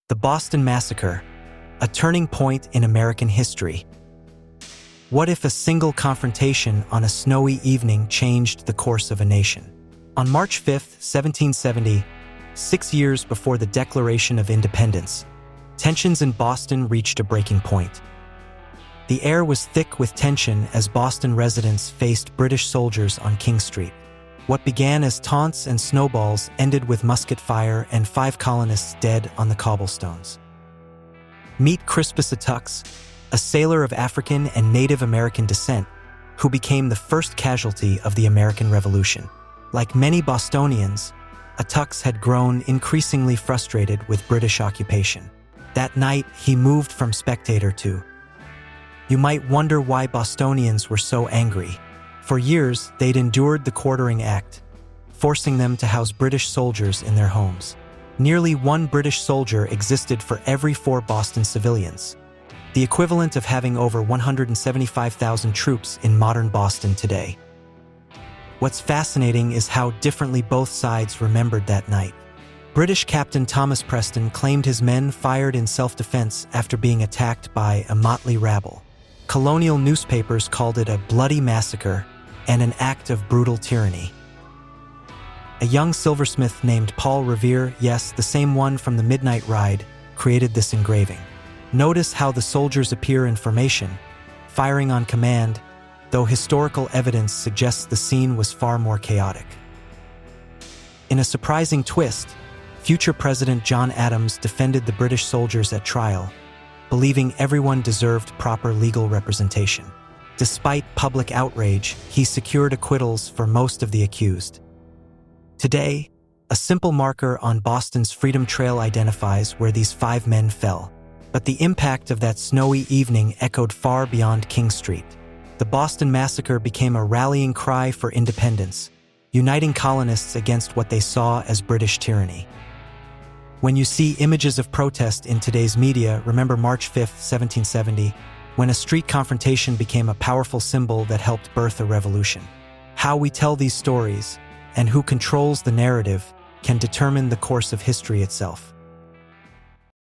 The Boston Massacre, a turning point in American history. What if a single confrontation on a snowy evening changed the course of a nation? On March 5, 1770, 6 years before the Declaration of Independence, tensions in Boston reached a breaking point. The air was thick with tension as Boston residents faced British soldiers on King Street. What began as taunts and snowballs ended with musket fire and 5 colonists dead on the cobblestones. Meet Crispus Attucks, a sailor of African and Native American descent who became the first casualty of the American Revolution. Like many Bostonians, Attucks had grown increasingly frustrated with British occupation. That night, he moved from spectator to. You might wonder why Bostonians were so angry. For years, they'd endured the quartering act, forcing them to house British soldiers in their homes. Nearly 1 British soldier existed for every 4 Boston civilians, the equivalent of having over 175,000 troops in modern Boston today. What's fascinating is how differently both sides remembered that night. British Captain Thomas Preston claimed his men fired in self-defense after being attacked by a motley rabble. Colonial newspapers called it a bloody massacre and an act of brutal tyranny. A young silversmith named Paul Revere, yes, the same one from the Midnight Ride, created this engraving. Notice how the soldiers appear in formation, firing on command, though historical evidence suggests the scene was far more chaotic. In a surprising twist, future President John Adams defended the British soldiers at trial, believing everyone deserved proper legal representation. Despite public outrage, he secured acquittals for most of the accused. Today, a simple marker on Boston's Freedom Trail identifies where these 5 men fell. But the impact of that snowy evening echoed far beyond King Street. The Boston Massacre became a rallying cry for independence, uniting colonists against what they saw as British tyranny. When you see images of protest in today's media, remember March 5, 1770, when a street confrontation became a powerful symbol that helped birth a revolution. How we tell these stories and who controls the narrative can determine the course of history itself.